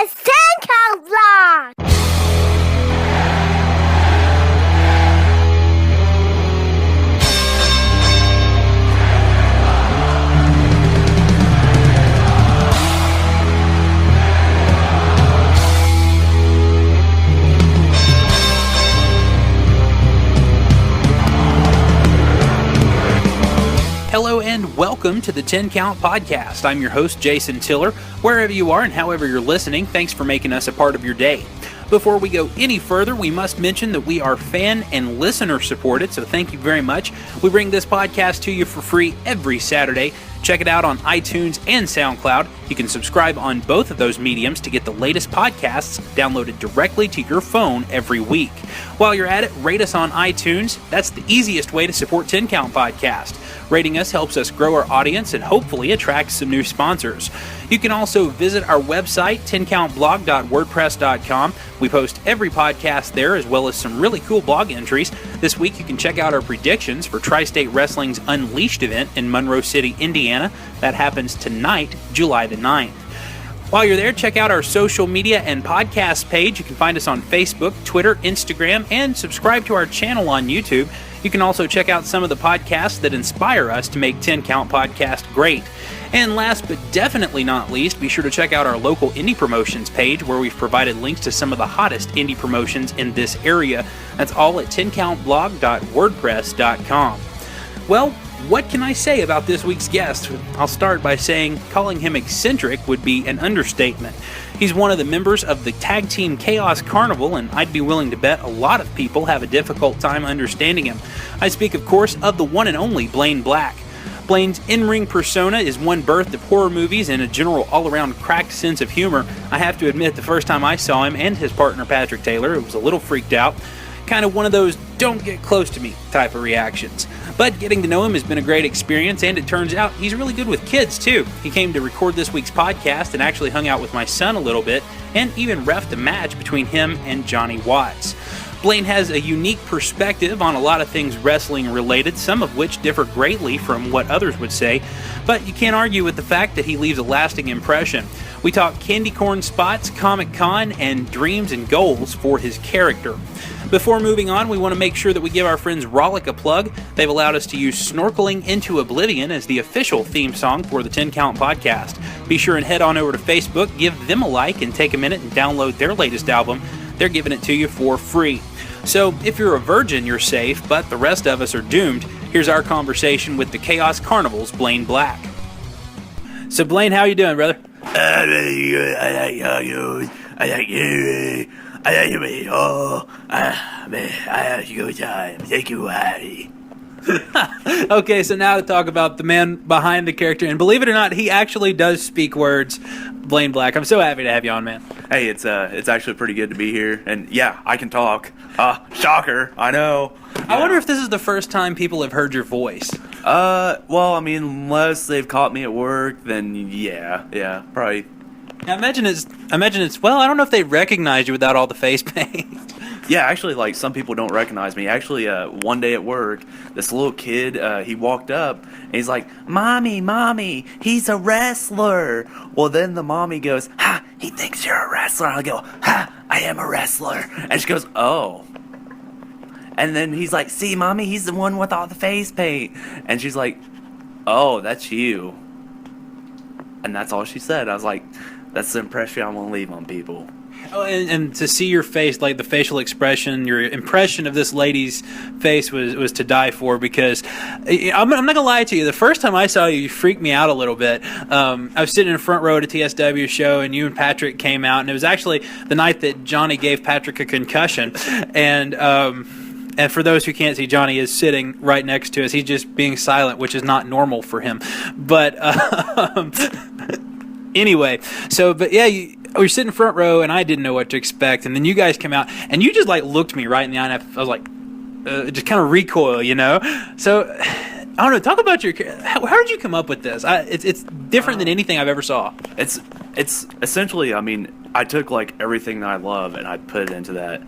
It's Santa Vlog! Hello and welcome to the 10 Count Podcast. I'm your host, Jason Tiller. Wherever you are and however you're listening, thanks for making us a part of your day. Before we go any further, we must mention that we are fan and listener supported, so thank you very much. We bring this podcast to you for free every Saturday. Check it out on iTunes and SoundCloud. You can subscribe on both of those mediums to get the latest podcasts downloaded directly to your phone every week. While you're at it, rate us on iTunes. That's the easiest way to support 10 Count Podcast. Rating us helps us grow our audience and hopefully attract some new sponsors. You can also visit our website, 10countblog.wordpress.com. We post every podcast there as well as some really cool blog entries. This week you can check out our predictions for Tri-State Wrestling's Unleashed event in Monroe City, Indiana. That happens tonight, July the 9th. While you're there, check out our social media and podcast page. You can find us on Facebook, Twitter, Instagram, and subscribe to our channel on YouTube. You can also check out some of the podcasts that inspire us to make 10 Count Podcast great. And last but definitely not least, be sure to check out our local indie promotions page where we've provided links to some of the hottest indie promotions in this area. That's all at 10countblog.wordpress.com. Well, what can I say about this week's guest? I'll start by saying calling him eccentric would be an understatement. He's one of the members of the tag team Chaos Carnival, and I'd be willing to bet a lot of people have a difficult time understanding him. I speak, of course, of the one and only Blaine Black. Blaine's in-ring persona is one birthed of horror movies and a general all-around cracked sense of humor. I have to admit, the first time I saw him and his partner Patrick Taylor, it was a little freaked out. Kind of one of those don't get close to me type of reactions. But getting to know him has been a great experience, and it turns out he's really good with kids too. He came to record this week's podcast and actually hung out with my son a little bit, and even reffed a match between him and Johnny Watts. Blaine has a unique perspective on a lot of things wrestling related, some of which differ greatly from what others would say, but you can't argue with the fact that he leaves a lasting impression. We talk candy corn spots, Comic-Con, and dreams and goals for his character. Before moving on, we want to make sure that we give our friends Rollick a plug. They've allowed us to use Snorkeling into Oblivion as the official theme song for the 10 Count Podcast. Be sure and head on over to Facebook, give them a like, and take a minute and download their latest album. They're giving it to you for free. So if you're a virgin, you're safe, but the rest of us are doomed. Here's our conversation with the Chaos Carnival's Blaine Black. So Blaine, how you doing, brother? Really good. I like you. I like you. I like you. Oh, man, I had a good time. Thank you, Harry. Okay, so now to talk about the man behind the character, and believe it or not, he actually does speak words, Blaine Black. I'm so happy to have you on, man. Hey, it's actually pretty good to be here, and yeah, I can talk. Shocker, I know. I wonder if this is the first time people have heard your voice. Well, I mean, unless they've caught me at work, then yeah, probably. I imagine it's, well, I don't know if they recognize you without all the face paint. Yeah, actually, like, some people don't recognize me. Actually, one day at work, this little kid, he walked up, and he's like, Mommy, he's a wrestler. Well, then the mommy goes, Ha, he thinks you're a wrestler. I go, Ha, I am a wrestler. And she goes, Oh. And then he's like, See, Mommy, he's the one with all the face paint. And she's like, Oh, that's you. And that's all she said. I was like, that's the impression I want to leave on people. Oh, and to see your face, like the facial expression, your impression of this lady's face was to die for, because I'm not going to lie to you. The first time I saw you, you freaked me out a little bit. I was sitting in the front row at a TSW show, and you and Patrick came out, and it was actually the night that Johnny gave Patrick a concussion. And for those who can't see, Johnny is sitting right next to us. He's just being silent, which is not normal for him. But anyway, but yeah, we were sitting front row, and I didn't know what to expect. And then you guys came out, and you just like looked me right in the eye, and I was like, just kind of recoil, you know? So, I don't know, talk about how did you come up with this? It's different than anything I've ever saw. It's essentially, I mean, I took like everything that I love and I put it into that.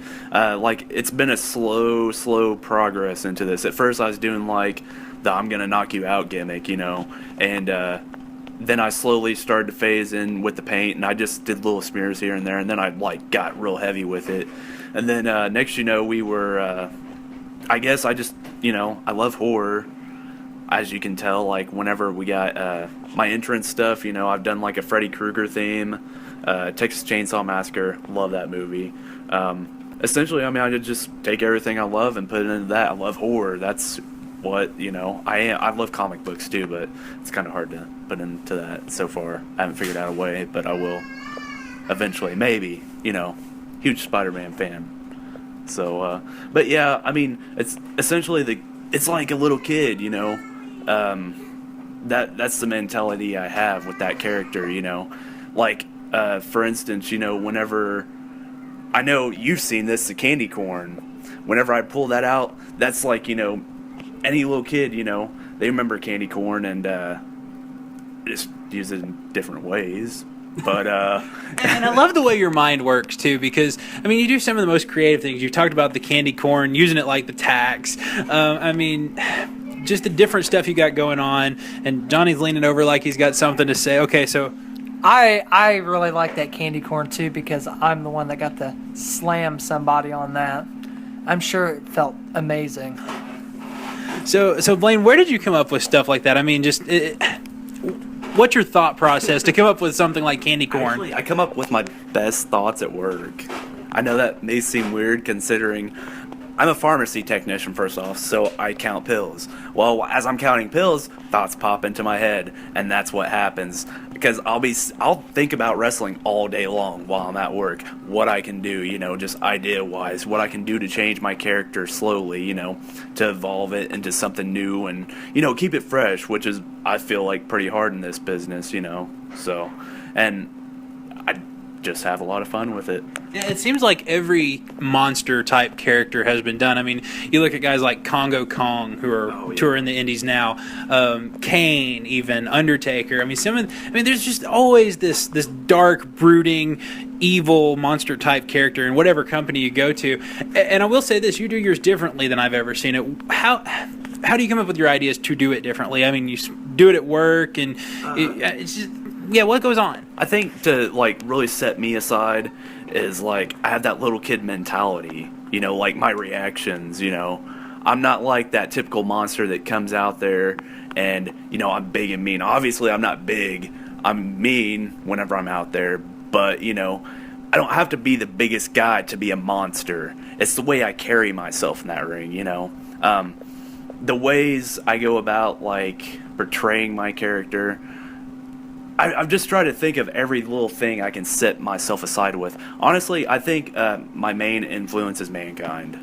Like, it's been a slow progress into this. At first I was doing like the I'm gonna knock you out gimmick, you know, and then I slowly started to phase in with the paint, and I just did little smears here and there, and then I like got real heavy with it. And then next, we were. I guess I just, I love horror, as you can tell. Like whenever we got my entrance stuff, I've done like a Freddy Krueger theme, Texas Chainsaw Massacre. Love that movie. Essentially, I could just take everything I love and put it into that. I love horror. That's what I am. I love comic books too, but it's kind of hard to put into that so far. I haven't figured out a way, but I will eventually. Maybe, huge Spider-Man fan. So, but yeah, it's essentially it's like a little kid, that's the mentality I have with that character, like, for instance, whenever, I know you've seen this, the candy corn, whenever I pull that out, that's like, any little kid, they remember candy corn and, just use it in different ways. But and I love the way your mind works too, because you do some of the most creative things. You talked about the candy corn, using it like the tacks. Just the different stuff you got going on. And Johnny's leaning over like he's got something to say. Okay, so I really like that candy corn too, because I'm the one that got to slam somebody on that. I'm sure it felt amazing. So Blaine, where did you come up with stuff like that? What's your thought process to come up with something like candy corn? Actually, I come up with my best thoughts at work. I know that may seem weird considering I'm a pharmacy technician, first off, so I count pills. Well, as I'm counting pills, thoughts pop into my head, and that's what happens. Because I'll think about wrestling all day long while I'm at work. What I can do, just idea-wise. What I can do to change my character slowly, to evolve it into something new and, keep it fresh, which is, I feel like, pretty hard in this business, So, and I just have a lot of fun with it. Yeah, it seems like every monster type character has been done. You look at guys like Congo Kong, who are touring the indies now, Kane, even Undertaker. There's just always this dark, brooding, evil monster type character in whatever company you go to. And I will say this: you do yours differently than I've ever seen it. How do you come up with your ideas to do it differently? You do it at work, and it's just. Yeah, what goes on? I think to, really set me aside is, I have that little kid mentality, my reactions, I'm not like that typical monster that comes out there and, I'm big and mean. Obviously, I'm not big. I'm mean whenever I'm out there, but, I don't have to be the biggest guy to be a monster. It's the way I carry myself in that ring, the ways I go about, portraying my character. I've just tried to think of every little thing I can set myself aside with. Honestly, I think my main influence is Mankind.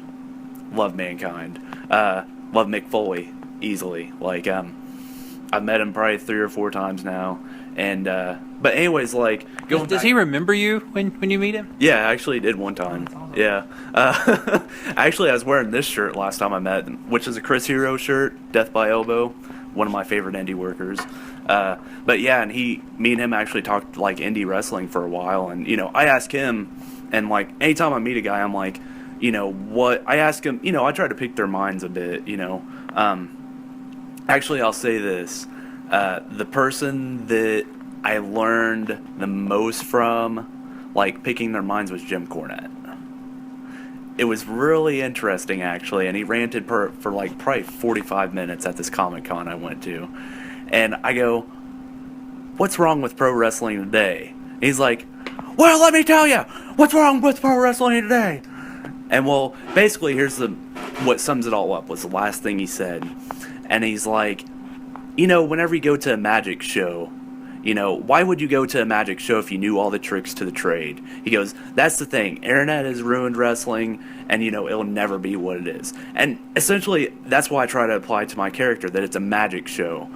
Love Mankind. Love Mick Foley, easily. I've met him probably 3 or 4 times now. And but anyways, does he remember you when you meet him? Yeah, I actually did one time. Yeah. Actually, I was wearing this shirt last time I met him, which is a Chris Hero shirt, Death by Elbow, one of my favorite indie workers. But yeah, and me and him actually talked indie wrestling for a while, and I ask him, and anytime I meet a guy, I'm like, what I ask him, I try to pick their minds a bit, Actually, I'll say this: the person that I learned the most from, picking their minds, was Jim Cornette. It was really interesting, actually, and he ranted for probably 45 minutes at this Comic-Con I went to. And I go, what's wrong with pro wrestling today? And he's like, well, let me tell you, what's wrong with pro wrestling today? And well, basically, here's what sums it all up, was the last thing he said. And he's like, whenever you go to a magic show, why would you go to a magic show if you knew all the tricks to the trade? He goes, that's the thing. Internet has ruined wrestling, and, it'll never be what it is. And essentially, that's why I try to apply to my character, that it's a magic show.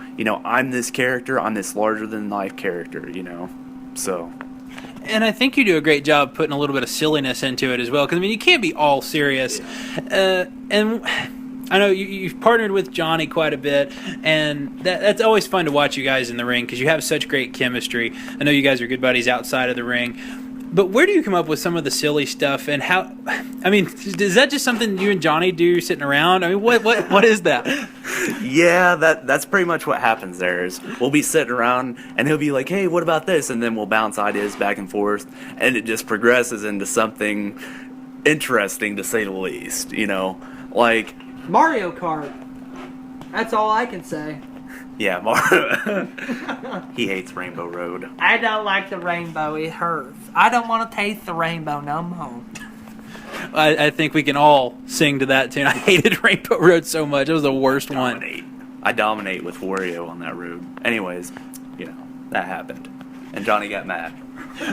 I'm this character, I'm this larger-than-life character, so. And I think you do a great job putting a little bit of silliness into it as well, because, you can't be all serious. And I know you've partnered with Johnny quite a bit, and that's always fun to watch you guys in the ring, because you have such great chemistry. I know you guys are good buddies outside of the ring. But where do you come up with some of the silly stuff, and how? I mean, is that just something you and Johnny do sitting around? I mean, what is that? Yeah, that's pretty much what happens there. Is we'll be sitting around and he'll be like, "Hey, what about this?" And then we'll bounce ideas back and forth, and it just progresses into something interesting, to say the least. Like Mario Kart. That's all I can say. yeah, Mario. He hates Rainbow Road. I don't like the rainbow. It hurts. I don't want to taste the rainbow no more. I think we can all sing to that tune. I hated Rainbow Road so much. It was the worst one. I dominate with Wario on that road. Anyways, that happened, and Johnny got mad.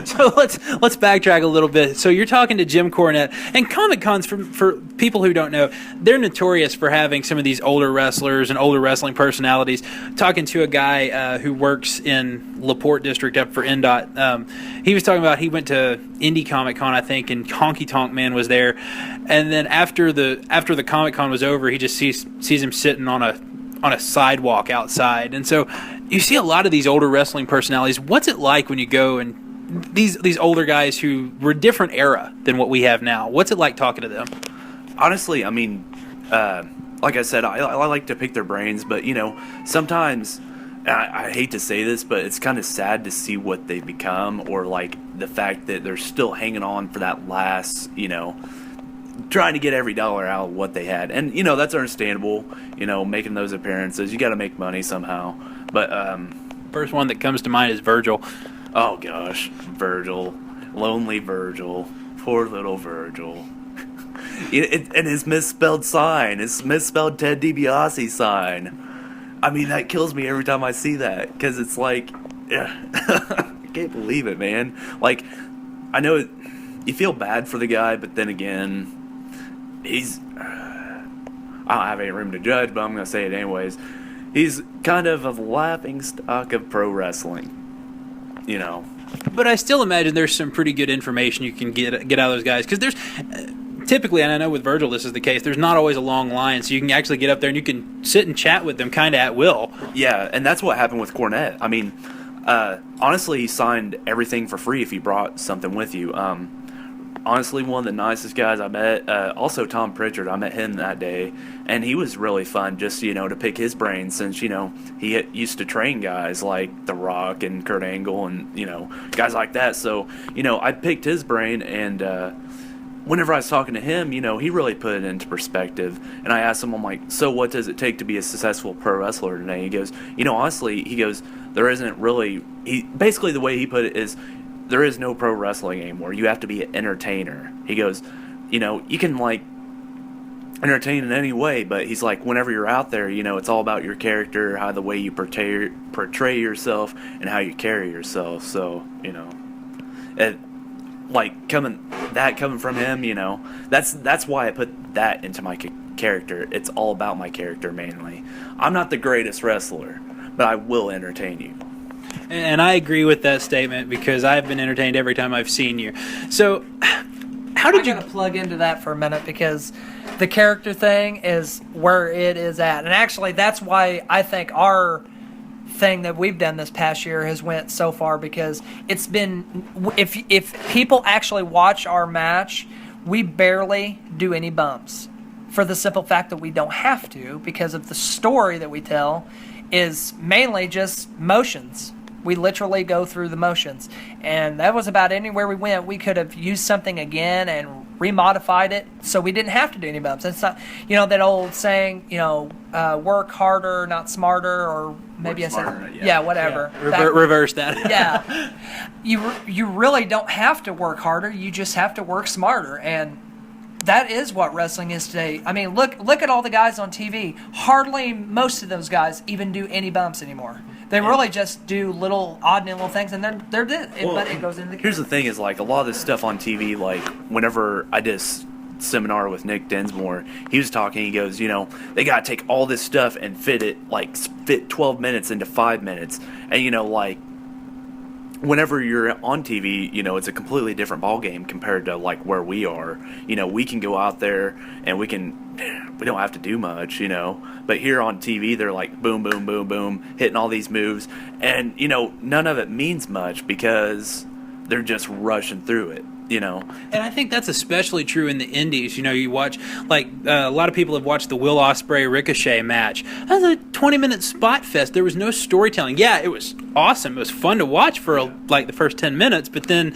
So let's backtrack a little bit. So you're talking to Jim Cornette, and Comic Cons, for people who don't know, they're notorious for having some of these older wrestlers and older wrestling personalities. Talking to a guy who works in LaPorte District up for NDOT, he was talking about he went to Indy Comic Con, I think, and Honky Tonk Man was there, and then after the Comic Con was over, he just sees him sitting on a sidewalk outside. And so you see a lot of these older wrestling personalities. What's it like when you go and these older guys who were a different era than what we have now? What's it like talking to them? Honestly, I mean, like I said, I like to pick their brains, but sometimes I hate to say this, but it's kind of sad to see what they've become, or like the fact that they're still hanging on for that last, trying to get every dollar out of what they had. And that's understandable, making those appearances. You got to make money somehow. But first one that comes to mind is Virgil. Oh gosh, Virgil, lonely Virgil, poor little Virgil. And his misspelled sign, his misspelled Ted DiBiase sign. I mean, that kills me every time I see that, because it's like, I can't believe it, man. Like, I know you feel bad for the guy, but then again, I don't have any room to judge, but I'm going to say it anyways. He's kind of a laughing stock of pro wrestling. But I still imagine there's some pretty good information you can get out of those guys, because there's typically, and I know with Virgil this is the case, there's not always a long line, so you can actually get up there and you can sit and chat with them kind of at will. Yeah, and that's what happened with Cornette. I mean, honestly, he signed everything for free if he brought something with you. Honestly, one of the nicest guys I met. Also, Tom Pritchard. I met him that day, and he was really fun. Just to pick his brain, since he used to train guys like The Rock and Kurt Angle and guys like that. So I picked his brain, and whenever I was talking to him, he really put it into perspective. And I asked him, I'm like, so what does it take to be a successful pro wrestler today? He goes, honestly, there isn't really. Basically the way he put it is, there is no pro wrestling anymore. You have to be an entertainer. He goes, you can like entertain in any way, but he's like, whenever you're out there, it's all about your character, how the way you portray yourself, and how you carry yourself. So, coming from him, that's why I put that into my character. It's all about my character mainly. I'm not the greatest wrestler, but I will entertain you. And I agree with that statement, because I've been entertained every time I've seen you. So, how did you plug into that for a minute, because the character thing is where it is at, and actually that's why I think our thing that we've done this past year has went so far, because it's been, if people actually watch our match, we barely do any bumps, for the simple fact that we don't have to, because of the story that we tell is mainly just motions. We literally go through the motions. And that was about anywhere we went. We could have used something again and remodified it, so we didn't have to do any bumps. It's not, that old saying, work harder, not smarter, or maybe work I said, smarter, yeah, whatever. Yeah. Reverse that? Yeah. You really don't have to work harder. You just have to work smarter. And that is what wrestling is today. I mean, look at all the guys on TV. Hardly most of those guys even do any bumps anymore. They really just do little odd little things, and they're dead. But it goes into the. Here's the thing: is like a lot of this stuff on TV. Like whenever I did a seminar with Nick Densmore, he was talking. He goes, they gotta take all this stuff and fit 12 minutes into 5 minutes, and whenever you're on TV, it's a completely different ballgame compared to like where we are. We can go out there and we don't have to do much, But here on TV, they're like boom, boom, boom, boom, hitting all these moves, and none of it means much, because they're just rushing through it. And I think that's especially true in the indies. You watch, like, a lot of people have watched the Will Ospreay Ricochet match. That was a 20-minute spot fest. There was no storytelling. Yeah, it was awesome. It was fun to watch for, like, the first 10 minutes. But then,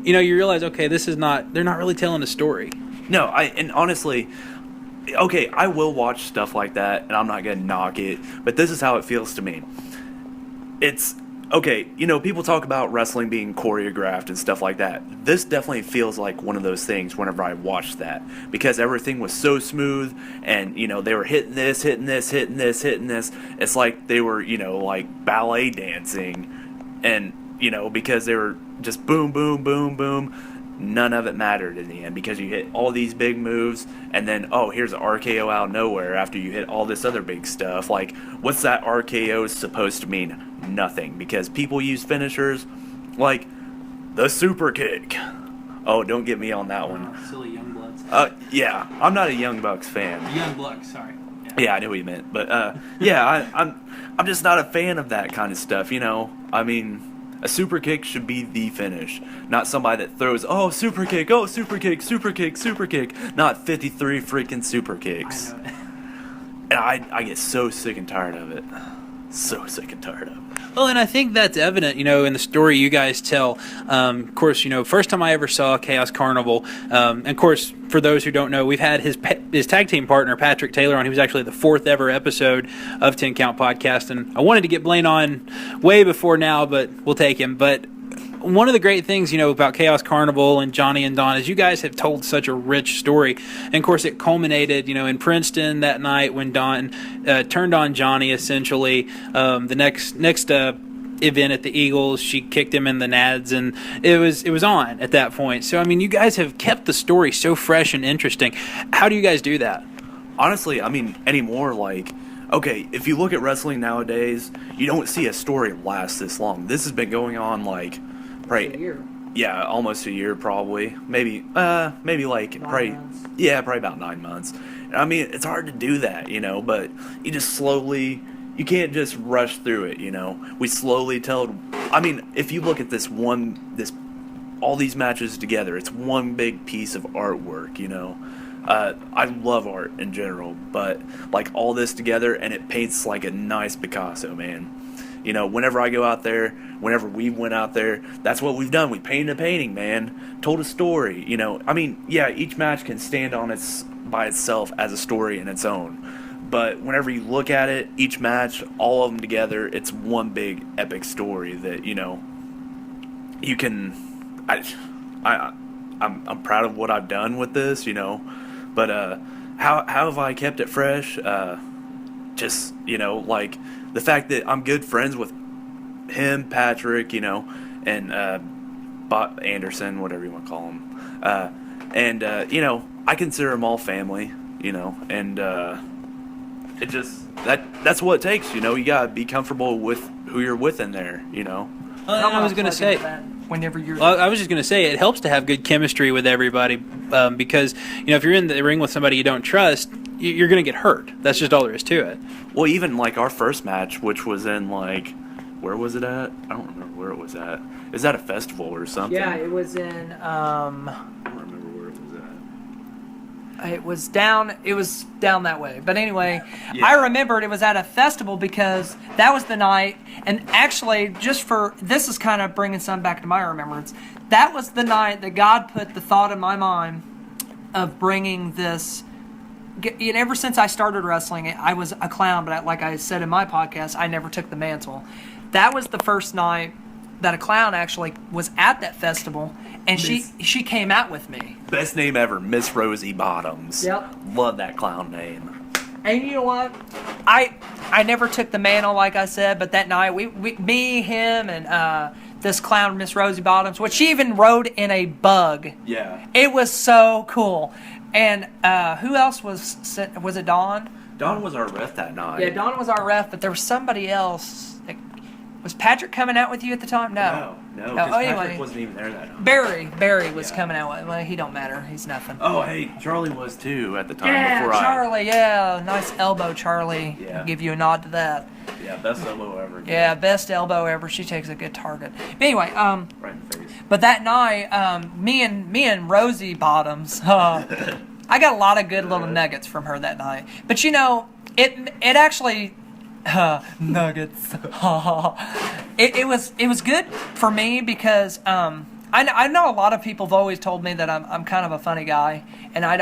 you realize, okay, they're not really telling a story. No, and honestly, okay, I will watch stuff like that, and I'm not going to knock it. But this is how it feels to me. It's... Okay, people talk about wrestling being choreographed and stuff like that. This definitely feels like one of those things whenever I watch that. Because everything was so smooth and, they were hitting this, hitting this, hitting this, hitting this. It's like they were, like ballet dancing. And, because they were just boom, boom, boom, boom. None of it mattered in the end because you hit all these big moves and then, oh, here's an RKO out of nowhere after you hit all this other big stuff. Like, what's that RKO supposed to mean? Nothing, because people use finishers like the super kick. Oh, don't get me on that one. Silly Young Bloods. Yeah, I'm not a Young Bucks fan. Young Bucks, sorry. Yeah, I knew what you meant, but I'm just not a fan of that kind of stuff. I mean, a super kick should be the finish, not somebody that throws super kick, super kick, super kick, super kick, not 53 freaking super kicks. I know. And I get so sick and tired of it. So sick and tired of it. Well, and I think that's evident, in the story you guys tell. Of course, first time I ever saw Chaos Carnival, and of course, for those who don't know, we've had his tag team partner, Patrick Taylor, on. He was actually the 4th ever episode of 10 Count Podcast, and I wanted to get Blaine on way before now, but we'll take him. But one of the great things, about Chaos Carnival and Johnny and Don is you guys have told such a rich story. And, of course, it culminated, in Princeton that night when Don turned on Johnny, essentially. The next event at the Eagles, she kicked him in the nads, and it was on at that point. So, I mean, you guys have kept the story so fresh and interesting. How do you guys do that? Honestly, I mean, anymore, like... Okay, if you look at wrestling nowadays, you don't see a story last this long. This has been going on, like... Right. A year. Yeah, almost a year probably. Maybe like 9 probably months. Yeah, probably about 9 months. I mean, it's hard to do that, but you just slowly, you can't just rush through it, We slowly tell. I mean, if you look at all these matches together, it's one big piece of artwork, I love art in general, but like all this together and it paints like a nice Picasso, man. Whenever I go out there, whenever we went out there, that's what we've done. We painted a painting, man. Told a story, I mean, yeah, each match can stand by itself as a story in its own. But whenever you look at it, each match, all of them together, it's one big epic story that, you can... I'm proud of what I've done with this, But how have I kept it fresh? Just, like... The fact that I'm good friends with him, Patrick, and Bob Anderson, whatever you want to call him. I consider them all family, and it just, that's what it takes, you got to be comfortable with who you're with in there, I was going to say... Whenever you're... Well, I was just going to say, it helps to have good chemistry with everybody because, if you're in the ring with somebody you don't trust, you're going to get hurt. That's just all there is to it. Well, even, like, our first match, which was in, like, where was it at? I don't remember where it was at. It was at a festival or something. Yeah, it was in... I don't remember where it was at. It was down that way. But anyway, Yeah. I remembered it was at a festival because that was the night, and actually, this is kind of bringing some back to my remembrance, that was the night that God put the thought in my mind of bringing this... Ever since I started wrestling, I was a clown, but like I said in my podcast, I never took the mantle. That was the first night that a clown actually was at that festival, and she came out with me. Best name ever, Miss Rosie Bottoms. Yep. Love that clown name. And you know what? I never took the mantle, like I said, but that night, me, him, and this clown, Miss Rosie Bottoms, which she even rode in a bug. Yeah. It was so cool. And who else was it Dawn? Dawn was our ref that night. Yeah, Dawn was our ref, but there was somebody else. Was Patrick coming out with you at the time? No, Oh, because anyway. Patrick wasn't even there that night. Barry was Yeah. coming out with. Well, he don't matter. He's nothing. Oh, hey, Charlie was too at the time. Yeah, before Charlie. Yeah, nice elbow, Charlie. Yeah. Give you a nod to that. Yeah, best elbow ever. Yeah, best elbow ever. She takes a good target. But anyway, Right in the face. but that night, me and Rosie Bottoms, I got a lot of good little nuggets from her that night. But you know, it actually. Nuggets. it was good for me because I know a lot of people have always told me that I'm kind of a funny guy, and I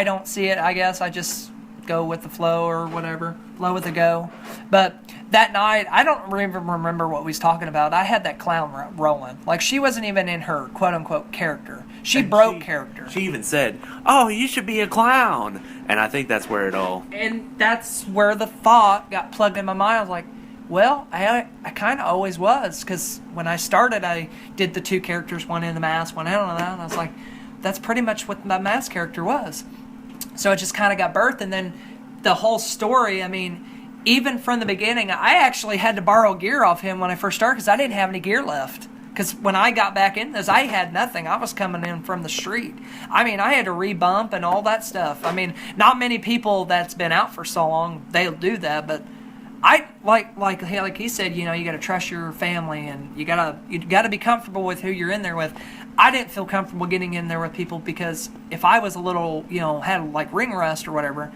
don't see it. I guess I just go with the flow or whatever, flow with the go. But that night, I don't even remember what we was talking about. I had that clown rolling. Like, she wasn't even in her quote unquote character. She broke character. She even said, "Oh, you should be a clown," and I think that's where it all. And that's where the thought got plugged in my mind. I was like, well, I kind of always was, because when I started, I did the two characters, one in the mask, one out of that, and I was like, that's pretty much what my mask character was. So it just kind of got birthed, and then the whole story, I mean, even from the beginning, I actually had to borrow gear off him when I first started because I didn't have any gear left. Because when I got back in this, I had nothing. I was coming in from the street. I mean, I had to rebump and all that stuff. I mean, not many people that's been out for so long, they'll do that. But I like he said, you know, you got to trust your family and you gotta be comfortable with who you're in there with. I didn't feel comfortable getting in there with people because if I was a little, you know, had like ring rust or whatever,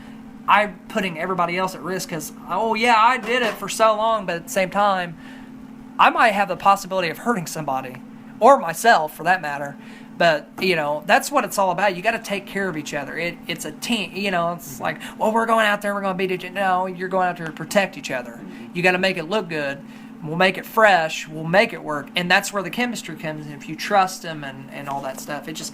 I'm putting everybody else at risk because, oh yeah, I did it for so long, but at the same time, I might have the possibility of hurting somebody, or myself for that matter. But, you know, that's what it's all about. You got to take care of each other. It's a team. You know, it's like, well, we're going out there, we're going to beat each other. No, you're going out there to protect each other. You got to make it look good. We'll make it fresh. We'll make it work. And that's where the chemistry comes in. If you trust them and all that stuff, it just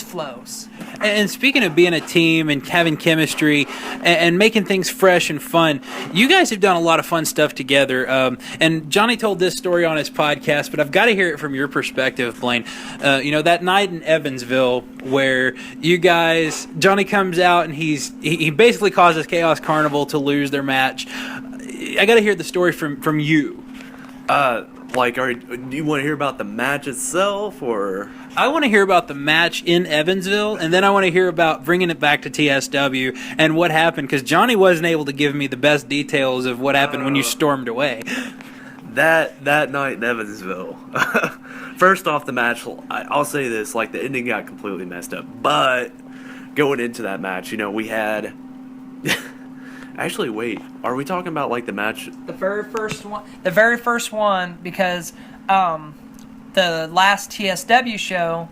flows. And speaking of being a team and having chemistry and making things fresh and fun, you guys have done a lot of fun stuff together. And Johnny told this story on his podcast, but I've got to hear it from your perspective, Blaine. You know, that night in Evansville where you guys, Johnny comes out and he basically causes Chaos Carnival to lose their match. I got to hear the story from you. Do you want to hear about the match itself, or? I want to hear about the match in Evansville, and then I want to hear about bringing it back to TSW and what happened, because Johnny wasn't able to give me the best details of what happened when you stormed away. That night in Evansville. First off, the match, I'll say this, like, the ending got completely messed up, but going into that match, you know, we had... Actually, wait. Are we talking about like the match? The very first one. The very first one, because the last TSW show,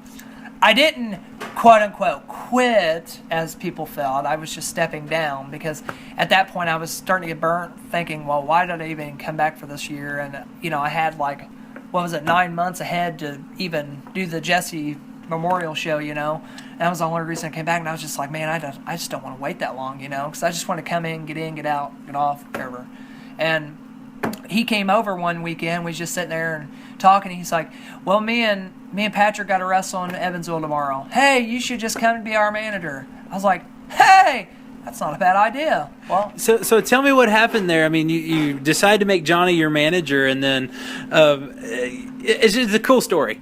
I didn't quote unquote quit as people felt. I was just stepping down because at that point I was starting to get burnt, thinking, well, why did I even come back for this year? And you know, I had like, 9 months ahead to even do the Jesse Memorial show, you know. And that was the only reason I came back, and I was just like, man, I just don't want to wait that long, you know, because I just want to come in, get out, get off, whatever. And he came over one weekend. We was just sitting there and talking. And he's like, well, me and Patrick got to wrestle in Evansville tomorrow. Hey, you should just come and be our manager. I was like, hey, that's not a bad idea. Well, so tell me what happened there. I mean, you decided to make Johnny your manager, and then it's just a cool story.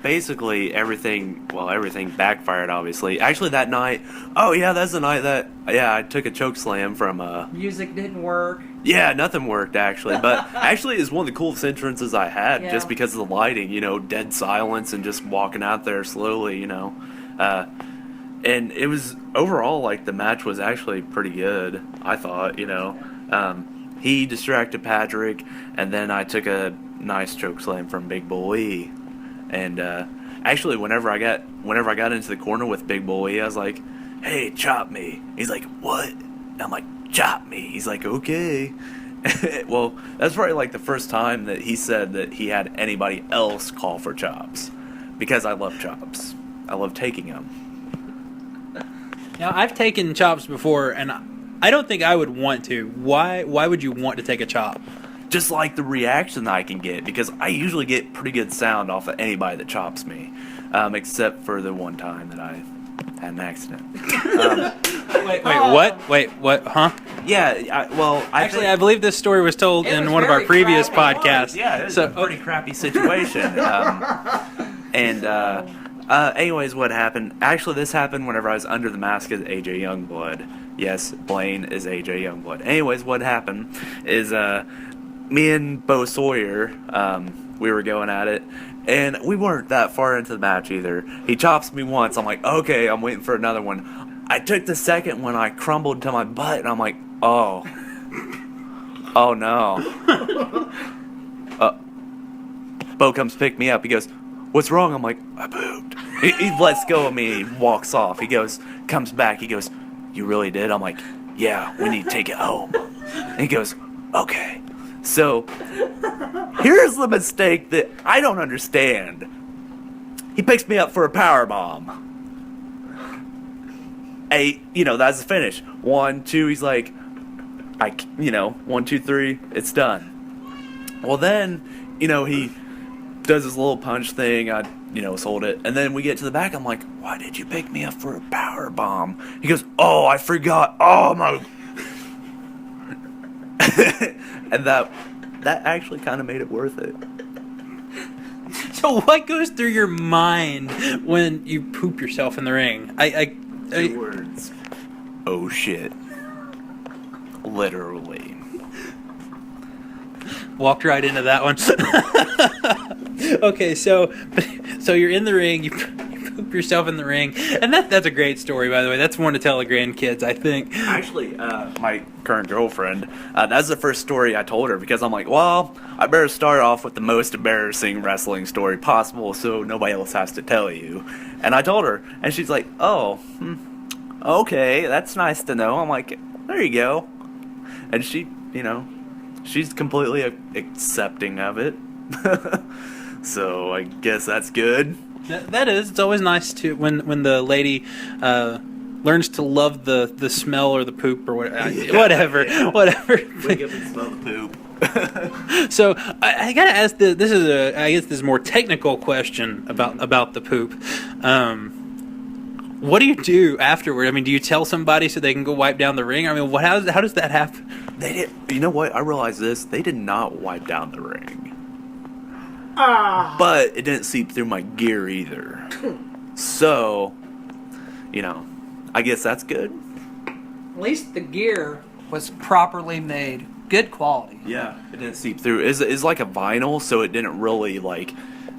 Basically, everything backfired, obviously. Actually, that night, that's the night that, I took a choke slam from, music didn't work. Yeah, nothing worked, actually. But actually, it's one of the coolest entrances I had, just because of the lighting, you know, dead silence and just walking out there slowly, you know. And it was, overall, like, the match was actually pretty good, I thought, you know. He distracted Patrick, and then I took a nice choke slam from Big Boy. And actually, whenever I got into the corner with Big Boy, I was like, "Hey, chop me." He's like, "What?" And I'm like, "Chop me." He's like, "Okay." Well, that's probably like the first time that he said that he had anybody else call for chops, because I love chops. I love taking them. Now, I've taken chops before, and I don't think I would want to. Why would you want to take a chop? Just like the reaction that I can get, because I usually get pretty good sound off of anybody that chops me, except for the one time that I had an accident. Wait, what? Wait, what? Huh? Yeah, Actually, I believe this story was told It in was one of our very previous crappy. podcasts. Yeah, it was So, a pretty crappy situation. Anyways, what happened? Actually, this happened whenever I was under the mask as AJ Youngblood. Yes, Blaine is AJ Youngblood. Anyways, what happened is me and Bo Sawyer, we were going at it, and we weren't that far into the match either. He chops me once. I'm like, okay, I'm waiting for another one. I took the second one. I crumbled to my butt, and I'm like, oh no. Bo comes pick me up. He goes, what's wrong? I'm like, I pooped. He lets go of me and he walks off. He comes back. He goes, you really did? I'm like, yeah, we need to take it home. And he goes, okay. So here's the mistake that I don't understand. He picks me up for a power bomb. That's the finish. 1, 2, he's like, 1, 2, 3, it's done. Well, then, he does his little punch thing. I, sold it. And then we get to the back. I'm like, why did you pick me up for a power bomb? He goes, oh, I forgot. Oh, my. And that actually kind of made it worth it. so what goes through your mind when you poop yourself in the ring? 2 words. Oh, shit. Literally. Walked right into that one. Okay, so you're in the ring, you poop yourself in the ring, and that's a great story, by the way. That's one to tell the grandkids, I think. Actually, my current girlfriend, that's the first story I told her, because I'm like, well, I better start off with the most embarrassing wrestling story possible so nobody else has to tell you. And I told her, and she's like, oh, okay, that's nice to know. I'm like, there you go. And she, she's completely accepting of it. So I guess that's good. That is. It's always nice to when the lady learns to love the smell or the poop or whatever. Whatever. Wake up and smell the poop. So I gotta ask this is I guess this is a more technical question about the poop. What do you do afterward? I mean, do you tell somebody so they can go wipe down the ring? I mean, how does that happen? They did. You know what? I realized this. They did not wipe down the ring. But it didn't seep through my gear either. So, I guess that's good. At least the gear was properly made. Good quality. Yeah, it didn't seep through. It's like a vinyl, so it didn't really,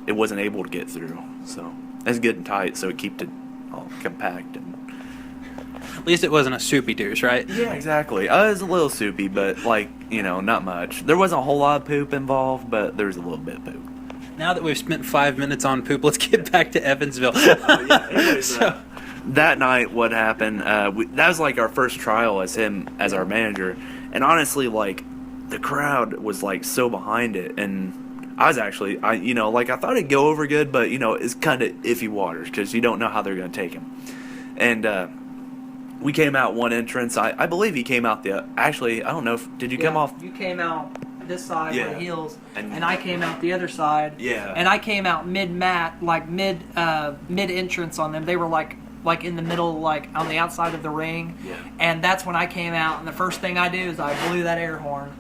it wasn't able to get through. So, it's good and tight, so it kept it all compact. And At least it wasn't a soupy douche, right? yeah, exactly. It was a little soupy, but, not much. There wasn't a whole lot of poop involved, but there was a little bit of poop. Now that we've spent 5 minutes on poop, let's get back to Evansville. Anyways, that night, what happened, that was our first trial as him as our manager. And honestly, the crowd was so behind it. And I was actually, I thought it'd go over good, but it's kind of iffy waters because you don't know how they're going to take him. And we came out one entrance. I believe he came out actually, I don't know did you come off? You came out this side Yeah. with heels, And- and I came out the other side. Yeah. And I came out mid-mat, mid entrance on them. They were in the middle, on the outside of the ring. Yeah. And that's when I came out, and the first thing I do is I blew that air horn.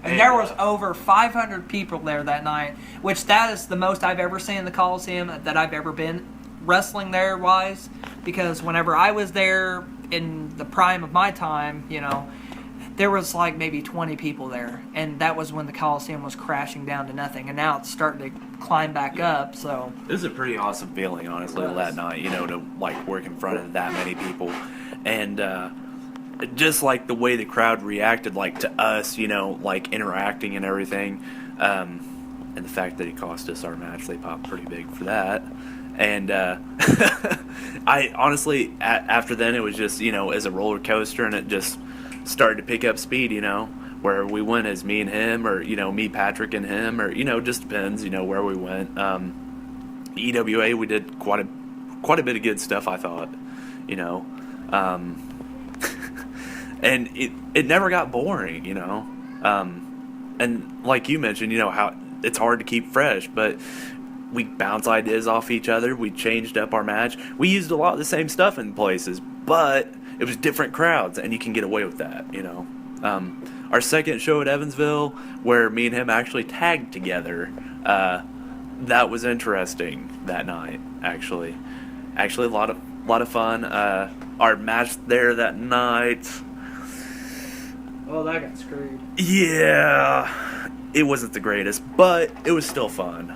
And there was over 500 people there that night, which that is the most I've ever seen in the Coliseum that I've ever been wrestling there wise, because whenever I was there in the prime of my time, there was maybe 20 people there, and that was when the Coliseum was crashing down to nothing, and now it's starting to climb back up. So It was a pretty awesome feeling, honestly, that night, to work in front of that many people. And just the way the crowd reacted to us, interacting and everything, and the fact that it cost us our match, they popped pretty big for that. And I honestly, after then, it was just, as a roller coaster, and it just started to pick up speed, where we went as me and him, or, me, Patrick, and him, or, just depends, where we went. EWA, we did quite a bit of good stuff, I thought, and it never got boring, and like you mentioned, how it's hard to keep fresh, but we bounce ideas off each other. We changed up our match. We used a lot of the same stuff in places, but it was different crowds, and you can get away with that, Our second show at Evansville, where me and him actually tagged together, that was interesting that night. Actually, a lot of fun. Our match there that night. Oh, that got screwed. Yeah, it wasn't the greatest, but it was still fun.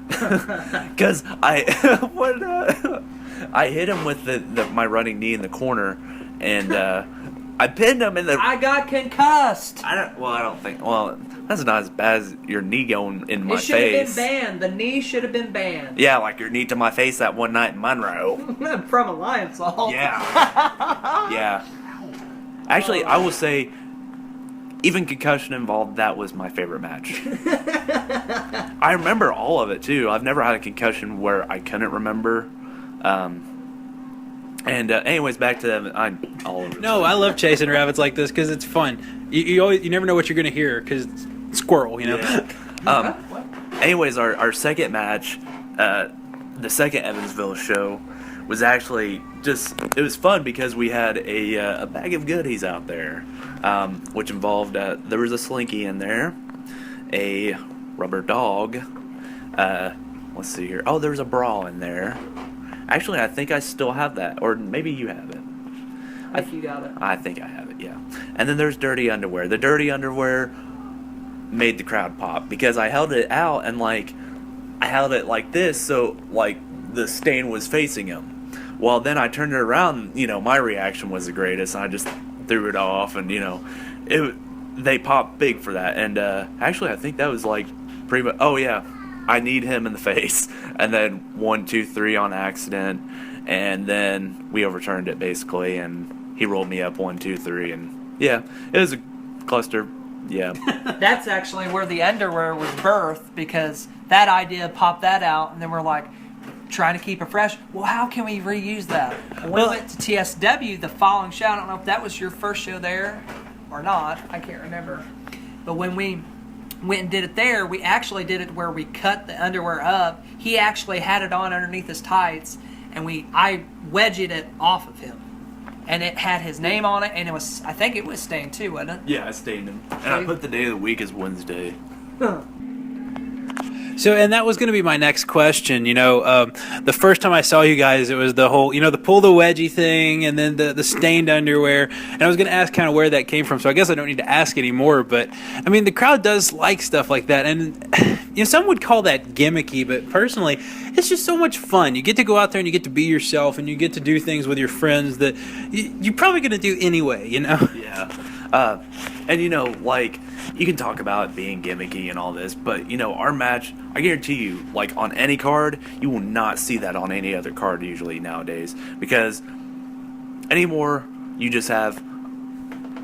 Because I hit him with my running knee in the corner, and I pinned him in the. I got concussed. I don't think. Well, that's not as bad as your knee going in my face. It should have been banned. The knee should have been banned. Yeah, like your knee to my face that one night in Monroe. From Alliance Hall. Yeah. Yeah. Actually, I will say, even concussion involved, that was my favorite match. I remember all of it, too. I've never had a concussion where I couldn't remember. Anyways, back to them. I'm all over. No, I love chasing rabbits like this because it's fun. You never know what you're going to hear because it's squirrel, Yeah. Anyways, our second match, the second Evansville show, was actually it was fun because we had a bag of goodies out there, which involved, there was a slinky in there, a rubber dog, let's see here, there was a bra in there. Actually, I think I still have that, or maybe you have it. I think you got it. I think I have it, yeah. And then there's dirty underwear. The dirty underwear made the crowd pop because I held it out and I held it like this, so the stain was facing him. Well, then I turned it around, my reaction was the greatest. I just threw it off, and, they popped big for that. And actually, I think that was pretty much, oh, yeah, I need him in the face. And then 1, 2, 3 on accident. And then we overturned it, basically, and he rolled me up 1, 2, 3. And, yeah, it was a cluster, yeah. That's actually where the underwear was birthed, because that idea popped that out, and then we're trying to keep it fresh. Well, how can we reuse that? When we went to TSW the following show, I don't know if that was your first show there or not. I can't remember. But when we went and did it there, we actually did it where we cut the underwear up. He actually had it on underneath his tights, and I wedged it off of him. And it had his name on it, and I think it was stained too, wasn't it? Yeah, I stained him. And I put the day of the week as Wednesday. So, and that was going to be my next question. The first time I saw you guys, it was the whole, the pull the wedgie thing, and then the stained underwear. And I was going to ask kind of where that came from, so I guess I don't need to ask anymore. But, I mean, the crowd does like stuff like that. And, some would call that gimmicky, but personally, it's just so much fun. You get to go out there and you get to be yourself, and you get to do things with your friends that you're probably going to do anyway, Yeah. And, you can talk about it being gimmicky and all this, but, our match, I guarantee you, on any card, you will not see that on any other card usually nowadays. Because anymore, you just have,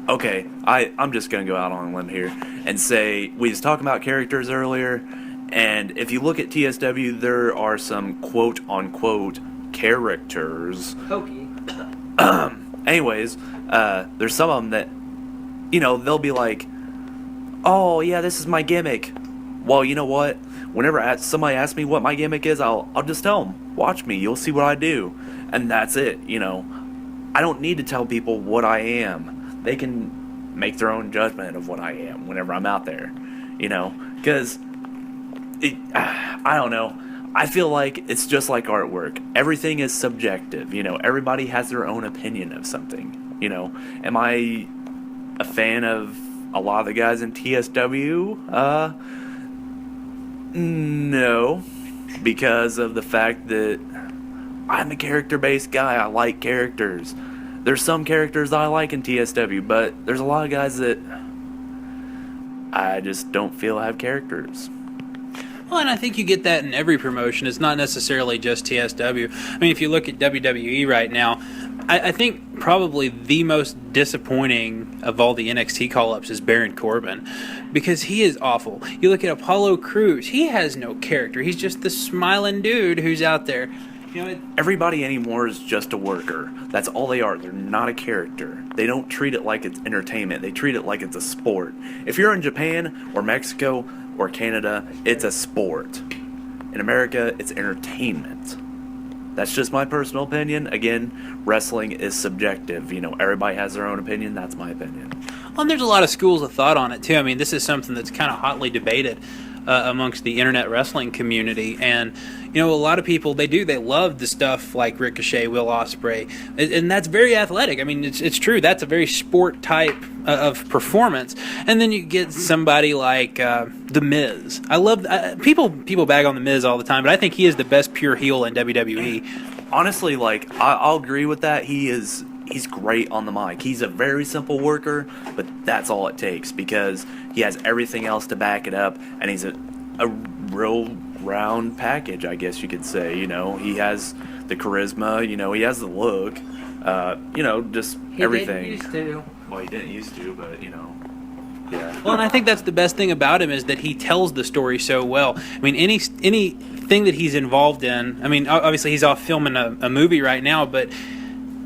okay, I'm just going to go out on a limb here and say, we was talking about characters earlier, and if you look at TSW, there are some quote-unquote characters. Hokey. Anyways, there's some of them that, they'll be like, oh, yeah, this is my gimmick. Well, you know what? Whenever somebody asks me what my gimmick is, I'll just tell them, watch me, you'll see what I do. And that's it, I don't need to tell people what I am. They can make their own judgment of what I am whenever I'm out there, because I don't know. I feel like it's just like artwork. Everything is subjective, everybody has their own opinion of something, Am I a fan of a lot of the guys in TSW? No, because of the fact that I'm a character-based guy. I like characters. There's some characters I like in TSW, but there's a lot of guys that I just don't feel have characters. Well, and I think you get that in every promotion. It's not necessarily just TSW. I mean, if you look at WWE right now, I think probably the most disappointing of all the NXT call-ups is Baron Corbin, because he is awful. You look at Apollo Crews, he has no character. He's just the smiling dude who's out there. Everybody anymore is just a worker. That's all they are. They're not a character. They don't treat it like it's entertainment. They treat it like it's a sport. If you're in Japan or Mexico or Canada, it's a sport. in America, it's entertainment. That's just my personal opinion. Again, wrestling is subjective. Everybody has their own opinion. That's my opinion. Well, and there's a lot of schools of thought on it, too. I mean, this is something that's kind of hotly debated amongst the internet wrestling community. And, a lot of people, they love the stuff like Ricochet, Will Ospreay. And that's very athletic. I mean, it's true. That's a very sport type of performance. And then you get somebody like The Miz. I love people bag on The Miz all the time, but I think he is the best pure heel in WWE. Honestly, I'll agree with that. He's great on the mic. He's a very simple worker, but that's all it takes because he has everything else to back it up, and he's a real round package, I guess you could say. He has the charisma, he has the look, just everything. He didn't used to. Well, he didn't used to, but, yeah. Well, and I think that's the best thing about him is that he tells the story so well. I mean, anything that he's involved in, I mean, obviously he's off filming a movie right now, but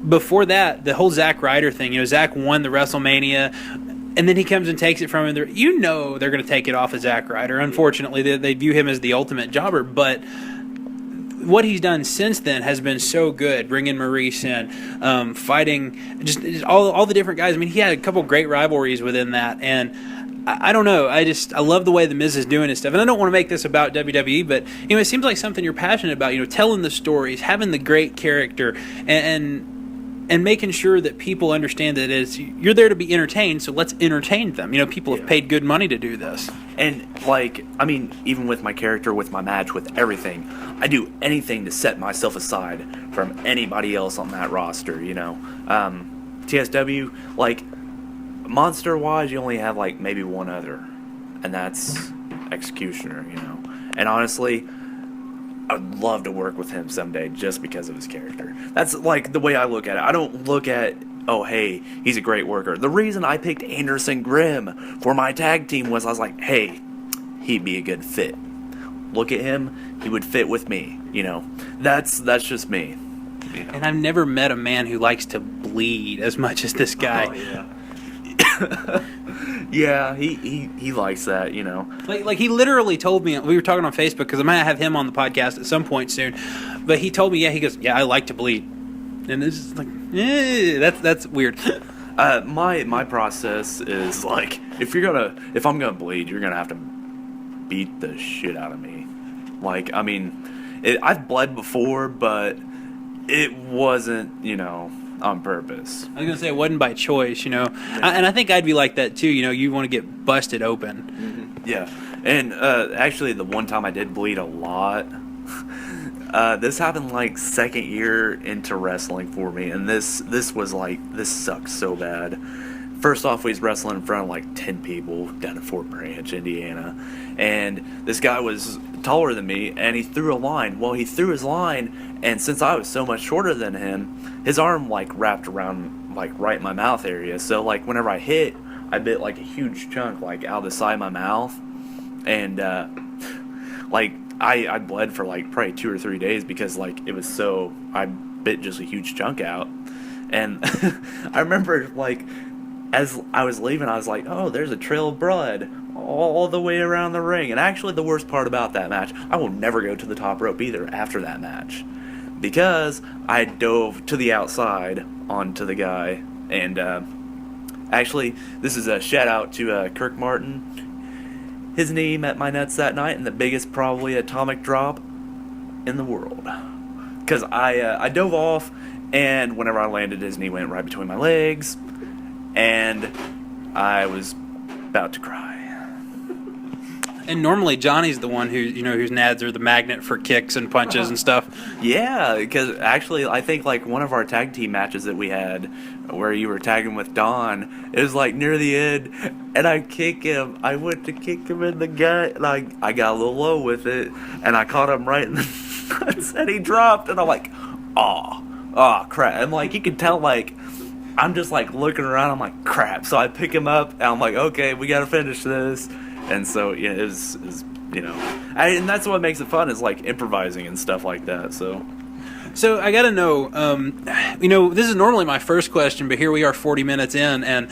before that, the whole Zack Ryder thing, Zack won the WrestleMania, and then he comes and takes it from him. They're going to take it off of Zack Ryder. Unfortunately, they view him as the ultimate jobber, but what he's done since then has been so good. Bringing Maurice in, fighting just all the different guys. I mean, he had a couple great rivalries within that, and I don't know. I love the way The Miz is doing his stuff, and I don't want to make this about WWE, but it seems like something you're passionate about. Telling the stories, having the great character, and making sure that people understand that you're there to be entertained, so let's entertain them. People have paid good money to do this. And, even with my character, with my match, with everything, I do anything to set myself aside from anybody else on that roster, TSW, monster-wise, you only have, maybe one other, and that's Executioner, And honestly, I'd love to work with him someday just because of his character. That's the way I look at it. I don't look at, oh, hey, he's a great worker. The reason I picked Anderson Grimm for my tag team was I was like, hey, he'd be a good fit. Look at him, he would fit with me. That's just me. And I've never met a man who likes to bleed as much as this guy. Oh, yeah. Yeah, he likes that, Like he literally told me, we were talking on Facebook because I might have him on the podcast at some point soon, but he told me, he goes, I like to bleed, and it's just that's weird. My process is if I'm gonna bleed, you're gonna have to beat the shit out of me. I've bled before, but it wasn't, on purpose. I was going to say it wasn't by choice, And I think I'd be like that too, you want to get busted open. Mm-hmm. Yeah. And actually the one time I did bleed a lot, this happened second year into wrestling for me, and this was this sucks so bad. First off, we was wrestling in front of 10 people down in Fort Branch, Indiana, and this guy was taller than me, and he threw a line. Well, he threw his line, and since I was so much shorter than him, his arm wrapped around right in my mouth area. So whenever I hit, I bit a huge chunk out of the side of my mouth, and I bled for probably 2 or 3 days because it was so I bit just a huge chunk out, and I remember as I was leaving, I was like, oh, there's a trail of blood all the way around the ring. And actually, the worst part about that match, I will never go to the top rope either after that match, because I dove to the outside onto the guy. And actually, this is a shout out to Kirk Martin. His knee met my nuts that night, and the biggest probably atomic drop in the world. Because I dove off, and whenever I landed, his knee went right between my legs. And I was about to cry. And normally Johnny's the one who, whose nads are the magnet for kicks and punches and stuff. Yeah, because actually I think one of our tag team matches that we had where you were tagging with Don, it was near the end, and I kick him. I went to kick him in the gut, and I got a little low with it, and I caught him right in the nuts, and he dropped, and I'm like, oh crap. And you could tell I'm just looking around, I'm like, crap. So I pick him up, and I'm like, okay, we got to finish this. And so, yeah, it was and that's what makes it fun is improvising and stuff like that. So I got to know, this is normally my first question, but here we are 40 minutes in, and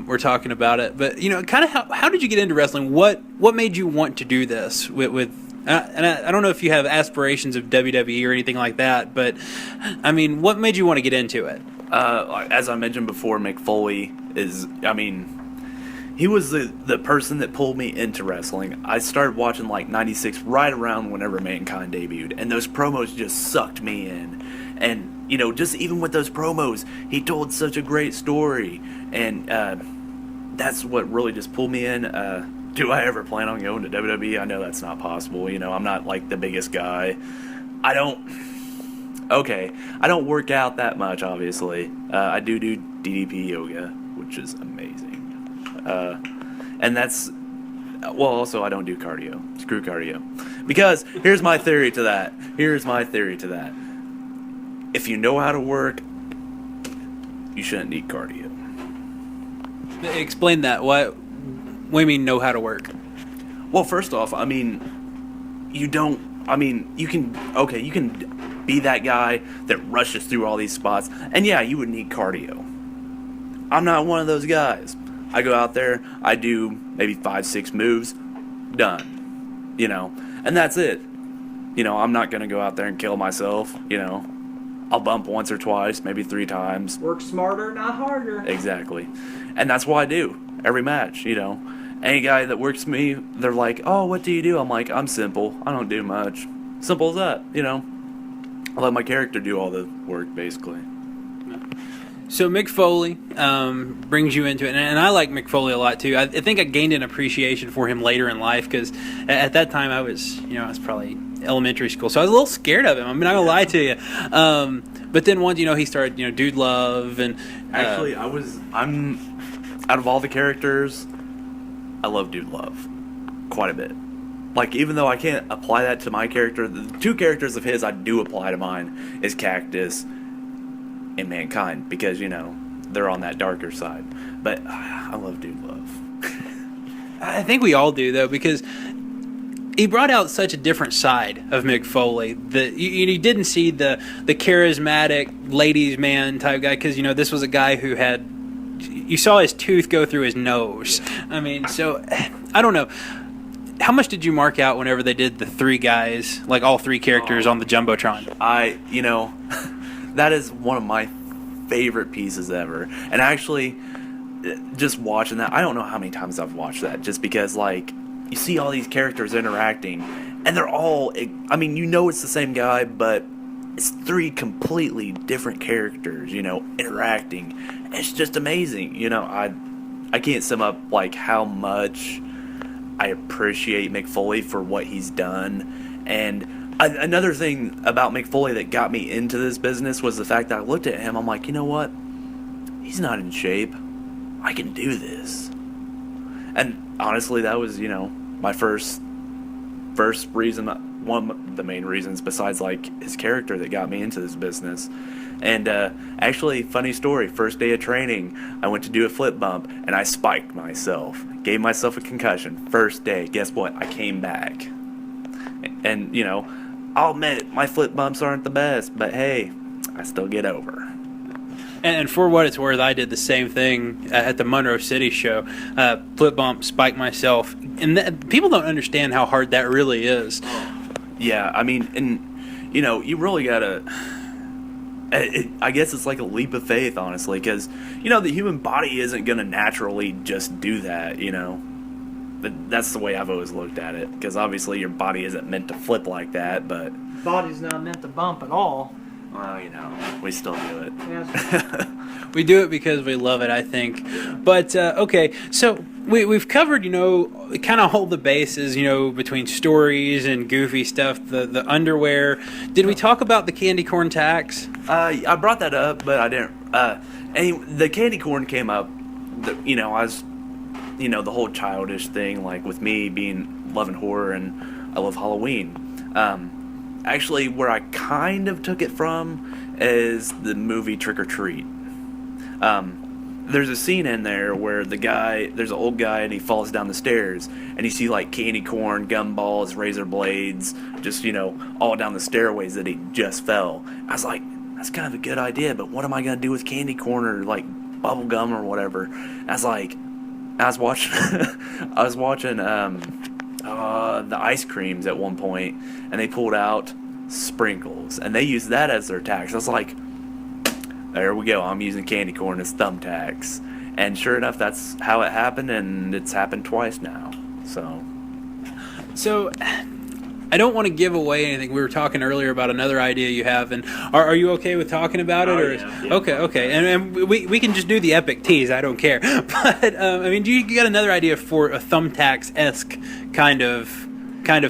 we're talking about it. But, kind of how did you get into wrestling? What made you want to do this with I don't know if you have aspirations of WWE or anything like that, but I mean, what made you want to get into it? As I mentioned before, Mick Foley he was the person that pulled me into wrestling. I started watching like 96 right around whenever Mankind debuted, and those promos just sucked me in. And, just even with those promos, he told such a great story, and that's what really just pulled me in. Do I ever plan on going to WWE? I know that's not possible. I'm not like the biggest guy. I don't work out that much, obviously. I do DDP yoga, which is amazing. And that's, also I don't do cardio. Screw cardio. Because here's my theory to that. If you know how to work, you shouldn't need cardio. Explain that. What do you mean know how to work? Well, first off, you can be that guy that rushes through all these spots, and yeah, you would need cardio. I'm not one of those guys. I go out there, I do maybe 5-6 moves, done. And that's it. I'm not going to go out there and kill myself, I'll bump once or twice, maybe 3 times. Work smarter, not harder. Exactly. And that's what I do every match, Any guy that works with me, they're like, oh, what do you do? I'm like, I'm simple. I don't do much. Simple as that, I let my character do all the work, basically. So Mick Foley brings you into it, and I like Mick Foley a lot too. I think I gained an appreciation for him later in life because at that time I was probably elementary school, so I was a little scared of him. I'm not gonna lie to you. But then once he started, Dude Love, and actually I'm out of all the characters, I love Dude Love quite a bit. Like, even though I can't apply that to my character, the 2 characters of his I do apply to mine is Cactus and Mankind, because they're on that darker side. But I love Dude Love. I think we all do though, because he brought out such a different side of Mick Foley. You didn't see the charismatic ladies man type guy, because this was a guy who you saw his tooth go through his nose. I mean, so I don't know. How much did you mark out whenever they did the 3 guys, like all 3 characters on the Jumbotron? That is one of my favorite pieces ever. And actually, just watching that, I don't know how many times I've watched that, just because, you see all these characters interacting, and they're all, it's the same guy, but it's 3 completely different characters, interacting. It's just amazing. I can't sum up, how much I appreciate Mick Foley for what he's done. And another thing about Mick Foley that got me into this business was the fact that I looked at him, I'm like, you know what? He's not in shape. I can do this. And honestly, that was, my first reason, one of the main reasons besides, his character that got me into this business. And actually, funny story, first day of training, I went to do a flip bump, and I spiked myself. Gave myself a concussion. First day, guess what? I came back. And, I'll admit, my flip bumps aren't the best, but hey, I still get over. And for what it's worth, I did the same thing at the Monroe City show. Flip bump, spike myself. And people don't understand how hard that really is. Yeah, you really gotta... I guess it's like a leap of faith, honestly, because, the human body isn't going to naturally just do that, But that's the way I've always looked at it, because obviously your body isn't meant to flip like that, but... Body's not meant to bump at all. Well, we still do it. Yes. We do it because we love it, I think. But, okay, so we've covered, kind of hold the bases, between stories and goofy stuff, the underwear. Did we talk about the candy corn tax? I brought that up, but I didn't. The candy corn came up, I was, the whole childish thing, with me loving horror and I love Halloween. Actually, where I kind of took it from is the movie Trick or Treat. There's a scene in there where there's an old guy, and he falls down the stairs, and you see candy corn, gumballs, razor blades, just, all down the stairways that he just fell. I was like, that's kind of a good idea, but what am I going to do with candy corn or bubble gum or whatever? I was watching, the ice creams at one point, and they pulled out sprinkles, and they used that as their tags. I was like, there we go. I'm using candy corn as thumbtacks. And sure enough, that's how it happened, and it's happened twice now. So, I don't want to give away anything. We were talking earlier about another idea you have, and are you okay with talking about it? Oh, or yeah. Okay, and we can just do the epic tease. I don't care. But I mean, you got another idea for a thumbtacks-esque kind of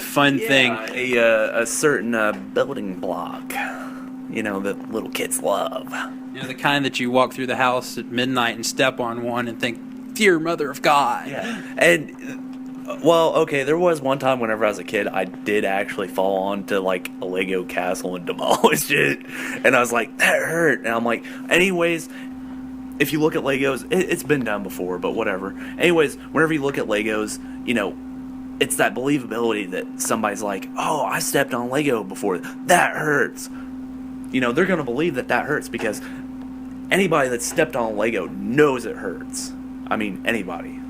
fun thing? A certain building block, that little kids love. The kind that you walk through the house at midnight and step on one and think, "Dear Mother of God." Yeah, and. Well, okay, there was one time whenever I was a kid, I did actually fall onto, like, a Lego castle and demolish it. And I was like, that hurt. And I'm like, anyways, if you look at Legos, it's been done before, but whatever. Anyways, whenever you look at Legos, it's that believability that somebody's like, oh, I stepped on Lego before. That hurts. They're going to believe that hurts because anybody that stepped on Lego knows it hurts. I mean, anybody.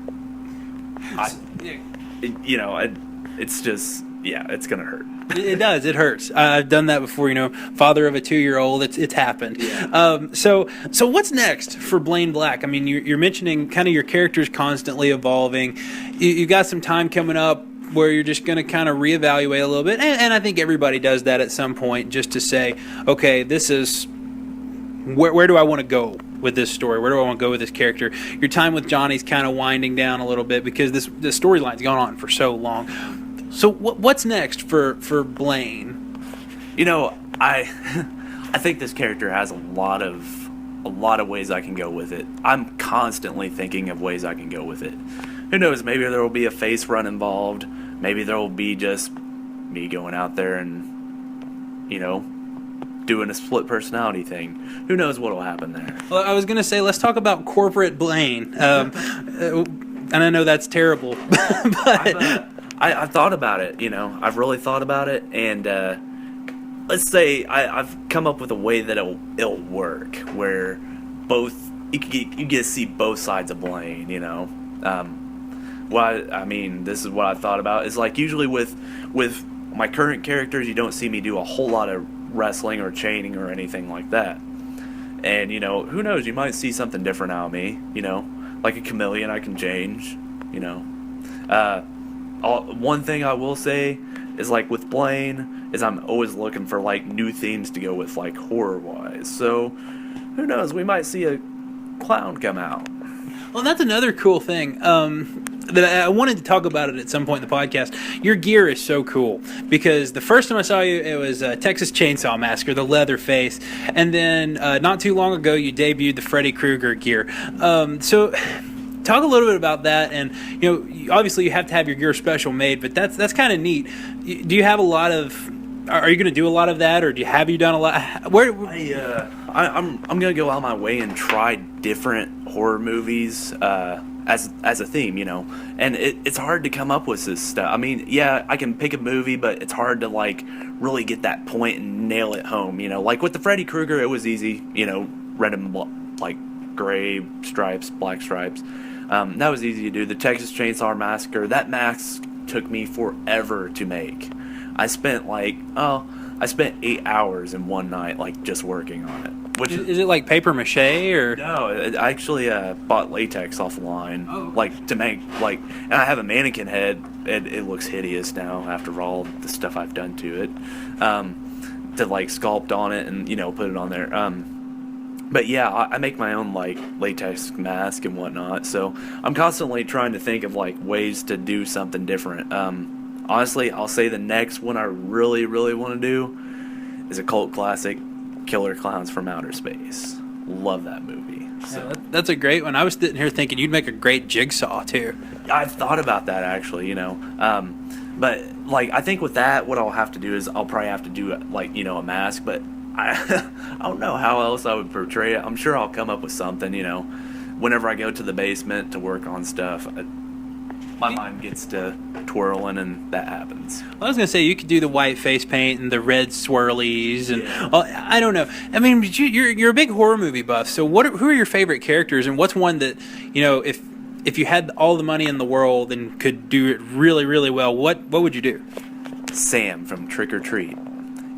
It's just, it's gonna hurt. It does. It hurts. I've done that before. Father of a 2-year-old. It's happened. Yeah. So what's next for Blaine Black? I mean, you're mentioning kind of your characters constantly evolving. You got some time coming up where you're just going to kind of reevaluate a little bit, and I think everybody does that at some point, just to say, okay, this is where do I want to go with this story? Where do I want to go with this character? Your time with Johnny's kind of winding down a little bit because this storyline's gone on for so long. So what's next for Blaine? I think this character has a lot of ways I can go with it. I'm constantly thinking of ways I can go with it. Who knows? Maybe there will be a face run involved. Maybe there will be just me going out there and doing a split personality thing. Who knows what will happen there? Well, I was going to say, let's talk about corporate Blaine. And I know that's terrible, but I've thought about it. I've really thought about it, and let's say I've come up with a way that it'll work, where both you get to see both sides of Blaine. This is what I've thought about. Is like usually with my current characters, you don't see me do a whole lot of wrestling or chaining or anything like that. And who knows, you might see something different out of me, like a chameleon. I can change. One thing I will say is, like, with Blaine, is I'm always looking for, like, new themes to go with, like, horror wise. So who knows, we might see a clown come out. Well, that's another cool thing. That I wanted to talk about it at some point in the podcast. Your gear is so cool because the first time I saw you, it was Texas Chainsaw Massacre, the leather face, and then not too long ago you debuted the Freddy Krueger gear. So talk a little bit about that, and obviously you have to have your gear special made, but that's kind of neat. Do you have a lot of? Are you going to do a lot of that, or have you done a lot? I'm going to go out my way and try different horror movies. As a theme, and it's hard to come up with this stuff. I mean, yeah, I can pick a movie, but it's hard to like really get that point and nail it home. Like with the Freddy Krueger, it was easy. Red and like gray stripes, black stripes. That was easy to do. The Texas Chainsaw Massacre, that mask took me forever to make. I spent 8 hours in one night, like just working on it. Which is it like paper mache or? No, I actually bought latex off the line, like to make and I have a mannequin head. It looks hideous now after all the stuff I've done to it, to like sculpt on it and put it on there. But yeah, I make my own like latex mask and whatnot. So I'm constantly trying to think of like ways to do something different. Honestly, I'll say the next one I really, really want to do is a cult classic, Killer Clowns from Outer Space. Love that movie. So yeah, that's a great one. I was sitting here thinking you'd make a great Jigsaw too. I've thought about that actually, but like I think with that, what I'll have to do is I'll probably have to do like a mask, but I don't know how else I would portray it. I'm sure I'll come up with something, whenever I go to the basement to work on stuff. My mind gets to twirling, and that happens. Well, I was going to say, you could do the white face paint and the red swirlies, and I don't know. I mean, you're a big horror movie buff, so who are your favorite characters, and what's one that, if if you had all the money in the world and could do it really, really well, what would you do? Sam from Trick or Treat.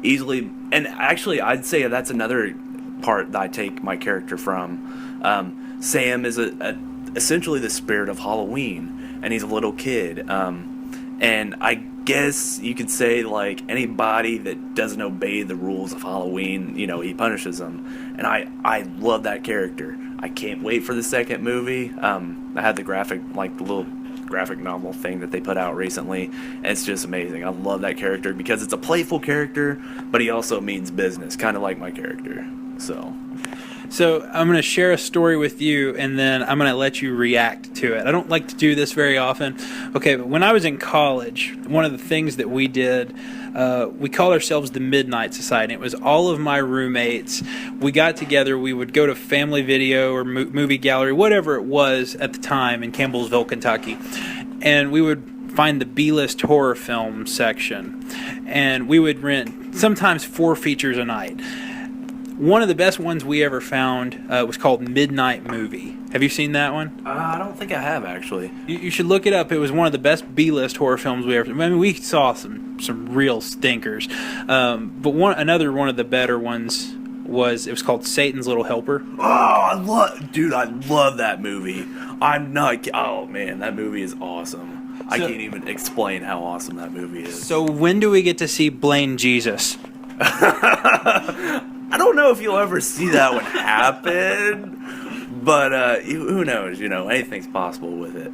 Easily, and actually, I'd say that's another part that I take my character from. Sam is essentially the spirit of Halloween, and he's a little kid. And I guess you could say, like, anybody that doesn't obey the rules of Halloween, he punishes them. And I love that character. I can't wait for the second movie. I had the little graphic novel thing that they put out recently, and it's just amazing. I love that character because it's a playful character, but he also means business, kind of like my character. So I'm going to share a story with you, and then I'm going to let you react to it. I don't like to do this very often. Okay, but when I was in college, one of the things that we did, we called ourselves the Midnight Society. It was all of my roommates. We got together. We would go to Family Video or Movie Gallery, whatever it was at the time in Campbellsville, Kentucky, and we would find the B-list horror film section, and we would rent sometimes 4 features a night. One of the best ones we ever found was called Midnight Movie. Have you seen that one? I don't think I have, actually. You should look it up. It was one of the best B-list horror films we ever. I mean, we saw some real stinkers, but another one of the better ones was called Satan's Little Helper. Oh, I love that movie. Oh man, that movie is awesome. I can't even explain how awesome that movie is. So when do we get to see Blaine Jesus? I don't know if you'll ever see that one happen, but who knows? Anything's possible with it.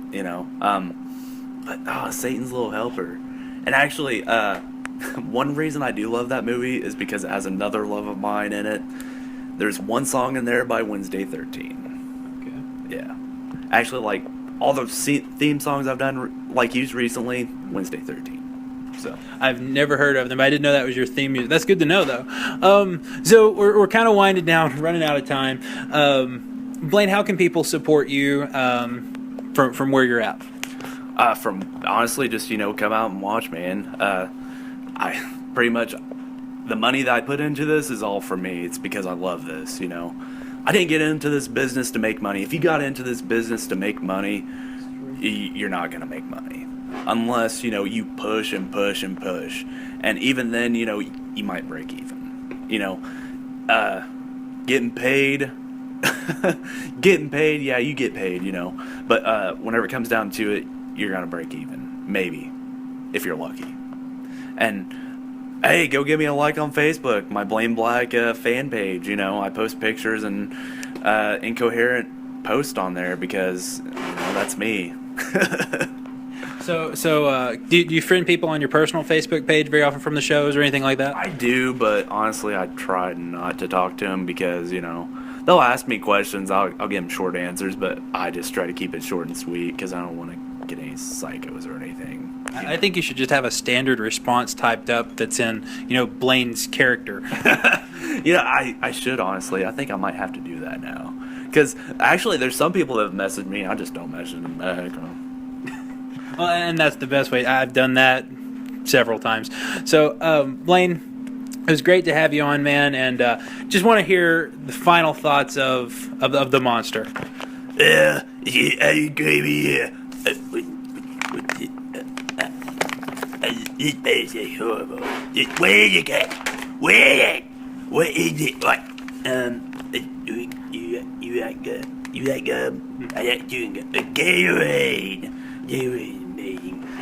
But Satan's Little Helper, and actually, one reason I do love that movie is because it has another love of mine in it. There's one song in there by Wednesday 13. Okay. Yeah, actually, like all the theme songs I've done, like used recently, Wednesday 13. So I've never heard of them. I didn't know that was your theme music. That's good to know, though. So we're kind of winding down, running out of time. Blaine, how can people support you from where you're at? From honestly, just come out and watch, man. I pretty much the money that I put into this is all for me. It's because I love this. I didn't get into this business to make money. If you got into this business to make money, you're not gonna make money. Unless, you push and push and push. And even then, you might break even. Getting paid, yeah, you get paid, But whenever it comes down to it, you're going to break even. Maybe. If you're lucky. And, hey, go give me a like on Facebook. My Blaine Black fan page, I post pictures and incoherent post on there because, that's me. So do you friend people on your personal Facebook page very often from the shows or anything like that? I do, but honestly, I try not to talk to them because, they'll ask me questions. I'll give them short answers, but I just try to keep it short and sweet because I don't want to get any psychos or anything. I think you should just have a standard response typed up that's in, Blaine's character. I should, honestly. I think I might have to do that now. Because, actually, there's some people that have messaged me. I just don't message them back. Well, and that's the best way. I've done that several times. So, Blaine, it was great to have you on, man, and just want to hear the final thoughts of the monster. I agree. This is horrible. Where is it at? What is it? What? You like gum? I like chewing gum. Gatorade.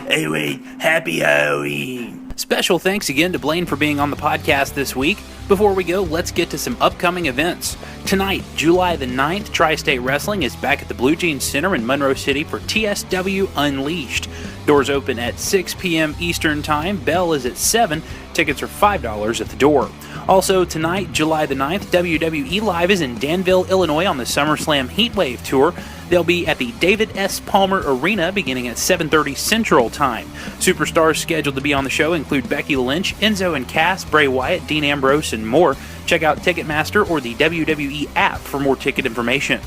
Anyway, happy Halloween. Special thanks again to Blaine for being on the podcast this week. Before we go, let's get to some upcoming events. Tonight, July the 9th, Tri-State Wrestling is back at the Blue Jeans Center in Monroe City for TSW Unleashed. Doors open at 6 p.m. Eastern Time. Bell is at 7. Tickets are $5 at the door. Also tonight, July the 9th, WWE Live is in Danville, Illinois on the SummerSlam Heatwave Tour. They'll be at the David S. Palmer Arena beginning at 7:30 Central Time. Superstars scheduled to be on the show include Becky Lynch, Enzo and Cass, Bray Wyatt, Dean Ambrose, and more. Check out Ticketmaster or the WWE app for more ticket information.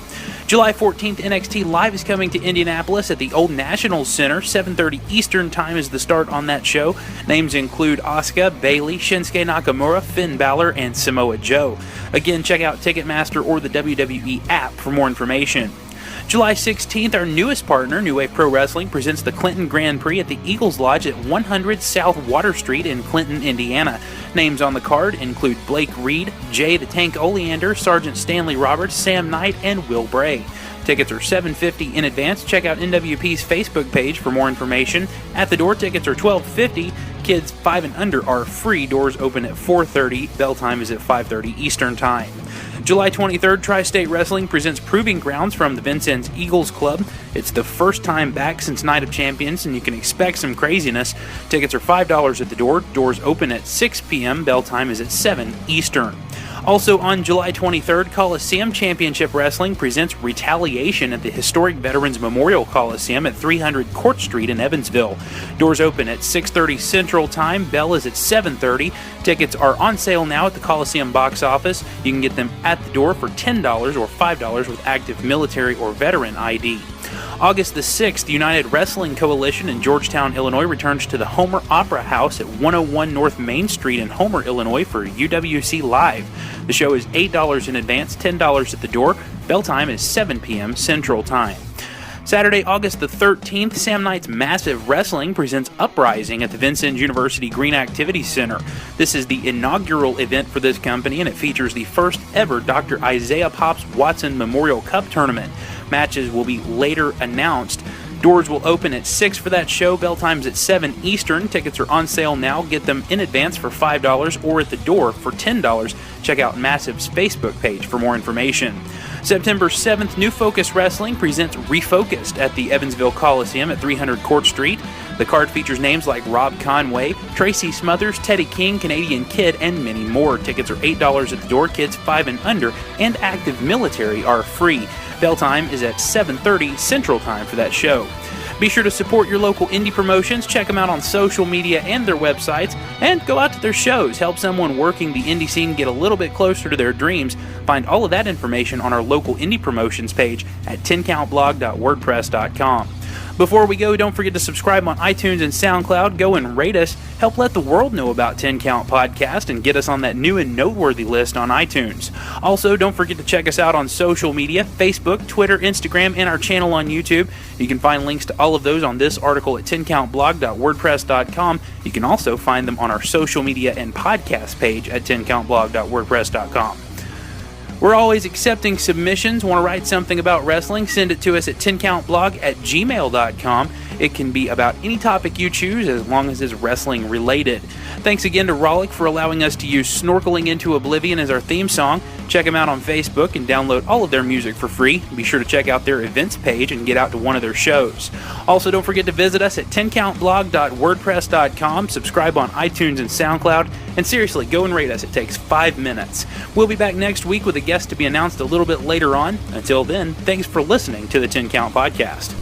July 14th, NXT Live is coming to Indianapolis at the Old National Center. 7:30 Eastern Time is the start on that show. Names include Asuka, Bayley, Shinsuke Nakamura, Finn Balor, and Samoa Joe. Again, check out Ticketmaster or the WWE app for more information. July 16th, our newest partner, New Wave Pro Wrestling, presents the Clinton Grand Prix at the Eagles Lodge at 100 South Water Street in Clinton, Indiana. Names on the card include Blake Reed, Jay the Tank Oleander, Sergeant Stanley Roberts, Sam Knight, and Will Bray. Tickets are $7.50 in advance. Check out NWP's Facebook page for more information. At the door, tickets are $12.50. Kids 5 and under are free. Doors open at 4:30. Bell time is at 5:30 Eastern Time. July 23rd, Tri-State Wrestling presents Proving Grounds from the Vincennes Eagles Club. It's the first time back since Night of Champions, and you can expect some craziness. Tickets are $5 at the door. Doors open at 6 p.m. Bell time is at 7 Eastern. Also on July 23rd, Coliseum Championship Wrestling presents Retaliation at the historic Veterans Memorial Coliseum at 300 Court Street in Evansville. Doors open at 6:30 Central Time. Bell is at 7:30. Tickets are on sale now at the Coliseum box office. You can get them at the door for $10 or $5 with active military or veteran ID. August the 6th, the United Wrestling Coalition in Georgetown, Illinois returns to the Homer Opera House at 101 North Main Street in Homer, Illinois for UWC Live. The show is $8 in advance, $10 at the door. Bell time is 7 p.m. Central Time. Saturday, August the 13th, Sam Knight's Massive Wrestling presents Uprising at the Vincennes University Green Activity Center. This is the inaugural event for this company, and it features the first ever Dr. Isaiah Pops Watson Memorial Cup Tournament. Matches will be later announced. Doors will open at 6 for that show. Bell time's at 7 Eastern. Tickets are on sale now. Get them in advance for $5 or at the door for $10. Check out Massive's Facebook page for more information. September 7th, New Focus Wrestling presents Refocused at the Evansville Coliseum at 300 Court Street. The card features names like Rob Conway, Tracy Smothers, Teddy King, Canadian Kid, and many more. Tickets are $8 at the door. Kids 5 and under and active military are free. Bell time is at 7:30 Central Time for that show. Be sure to support your local indie promotions. Check them out on social media and their websites, and go out to their shows. Help someone working the indie scene get a little bit closer to their dreams. Find all of that information on our local indie promotions page at 10countblog.wordpress.com. Before we go, don't forget to subscribe on iTunes and SoundCloud. Go and rate us. Help let the world know about 10 Count Podcast and get us on that new and noteworthy list on iTunes. Also, don't forget to check us out on social media, Facebook, Twitter, Instagram, and our channel on YouTube. You can find links to all of those on this article at 10countblog.wordpress.com. You can also find them on our social media and podcast page at 10countblog.wordpress.com. We're always accepting submissions. Want to write something about wrestling? Send it to us at 10countblog@gmail.com. It can be about any topic you choose as long as it's wrestling related. Thanks again to Rollick for allowing us to use Snorkeling into Oblivion as our theme song. Check them out on Facebook and download all of their music for free. Be sure to check out their events page and get out to one of their shows. Also, don't forget to visit us at 10countblog.wordpress.com. Subscribe on iTunes and SoundCloud. And seriously, go and rate us. It takes 5 minutes. We'll be back next week with a guest to be announced a little bit later on. Until then, thanks for listening to the 10 Count Podcast.